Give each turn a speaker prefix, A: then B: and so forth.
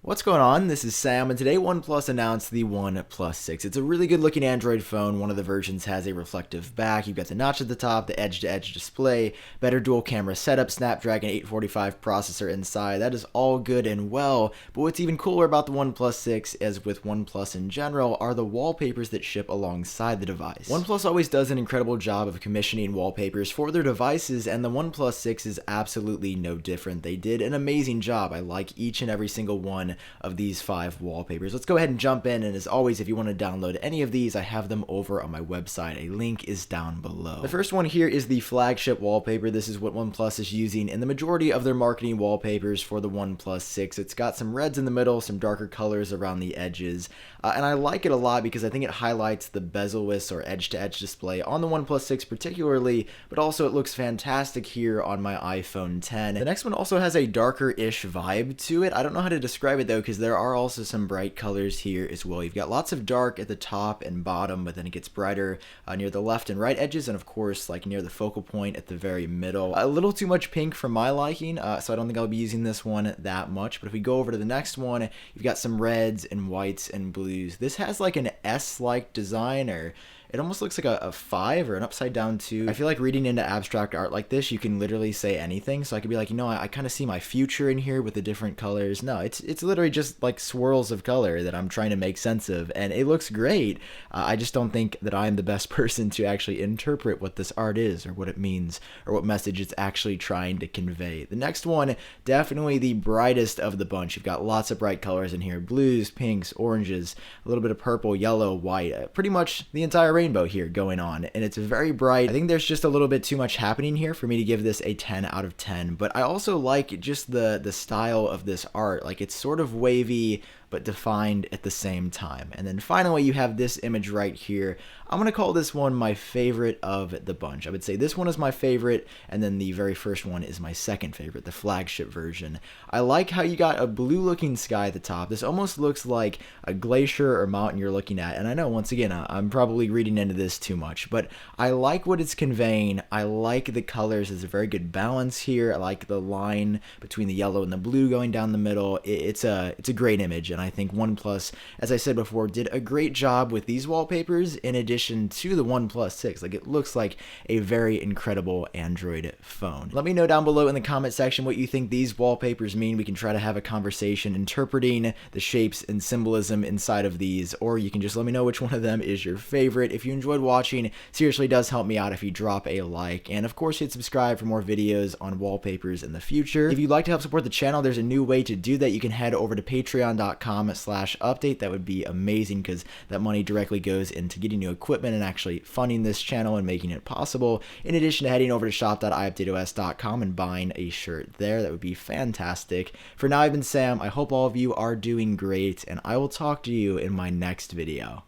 A: What's going on? This is Sam, and today OnePlus announced the OnePlus 6. It's a really good looking Android phone. One of the versions has a reflective back. You've got the notch at the top, the edge-to-edge display, better dual camera setup, Snapdragon 845 processor inside. That is all good and well, but what's even cooler about the OnePlus 6, as with OnePlus in general, are the wallpapers that ship alongside the device. OnePlus always does an incredible job of commissioning wallpapers for their devices, and the OnePlus 6 is absolutely no different. They did an amazing job. I like each and every single one of these 5 wallpapers. Let's go ahead and jump in, and as always, if you want to download any of these, I have them over on my website. A link is down below. The first one here is the flagship wallpaper. This is what OnePlus is using in the majority of their marketing wallpapers for the OnePlus 6. It's got some reds in the middle, some darker colors around the edges, and I like it a lot because I think it highlights the bezel-less or edge-to-edge display on the OnePlus 6 particularly, but also it looks fantastic here on my iPhone 10. The next one also has a darker-ish vibe to it. I don't know how to describe it though, because there are also some bright colors here as well. You've got lots of dark at the top and bottom, but then it gets brighter near the left and right edges, and of course like near the focal point at the very middle. A little too much pink for my liking, so I don't think I'll be using this one that much. But if we go over to the next one, you've got some reds and whites and blues. This has like an S-like design, or it almost looks like a 5 or an upside down 2. I feel like reading into abstract art like this, you can literally say anything. So I could be like, I kind of see my future in here with the different colors. No, it's literally just like swirls of color that I'm trying to make sense of, and it looks great. I just don't think that I'm the best person to actually interpret what this art is, or what it means, or what message it's actually trying to convey. The next one, definitely the brightest of the bunch. You've got lots of bright colors in here: blues, pinks, oranges, a little bit of purple, yellow, white, pretty much the entire rainbow here going on, and it's very bright. I think there's just a little bit too much happening here for me to give this a 10 out of 10, but I also like just the style of this art. Like, it's sort of wavy but defined at the same time. And then finally you have this image right here. I'm gonna call this one my favorite of the bunch. I would say this one is my favorite, and then the very first one is my second favorite, the flagship version. I like how you got a blue looking sky at the top. This almost looks like a glacier or mountain you're looking at, and I know, once again, I'm probably reading into this too much, but I like what it's conveying. I like the colors. There's a very good balance here. I like the line between the yellow and the blue going down the middle. It's a great image, and I think OnePlus, as I said before, did a great job with these wallpapers in addition to the OnePlus 6. Like, it looks like a very incredible Android phone. Let me know down below in the comment section what you think these wallpapers mean. We can try to have a conversation interpreting the shapes and symbolism inside of these, or you can just let me know which one of them is your favorite. If you enjoyed watching, seriously does help me out if you drop a like, and of course hit subscribe for more videos on wallpapers in the future. If you'd like to help support the channel, there's a new way to do that. You can head over to patreon.com/update. That would be amazing, because that money directly goes into getting new equipment and actually funding this channel and making it possible, in addition to heading over to shop.iupdateos.com and buying a shirt there. That would be fantastic. For now, I've been Sam. I hope all of you are doing great, and I will talk to you in my next video.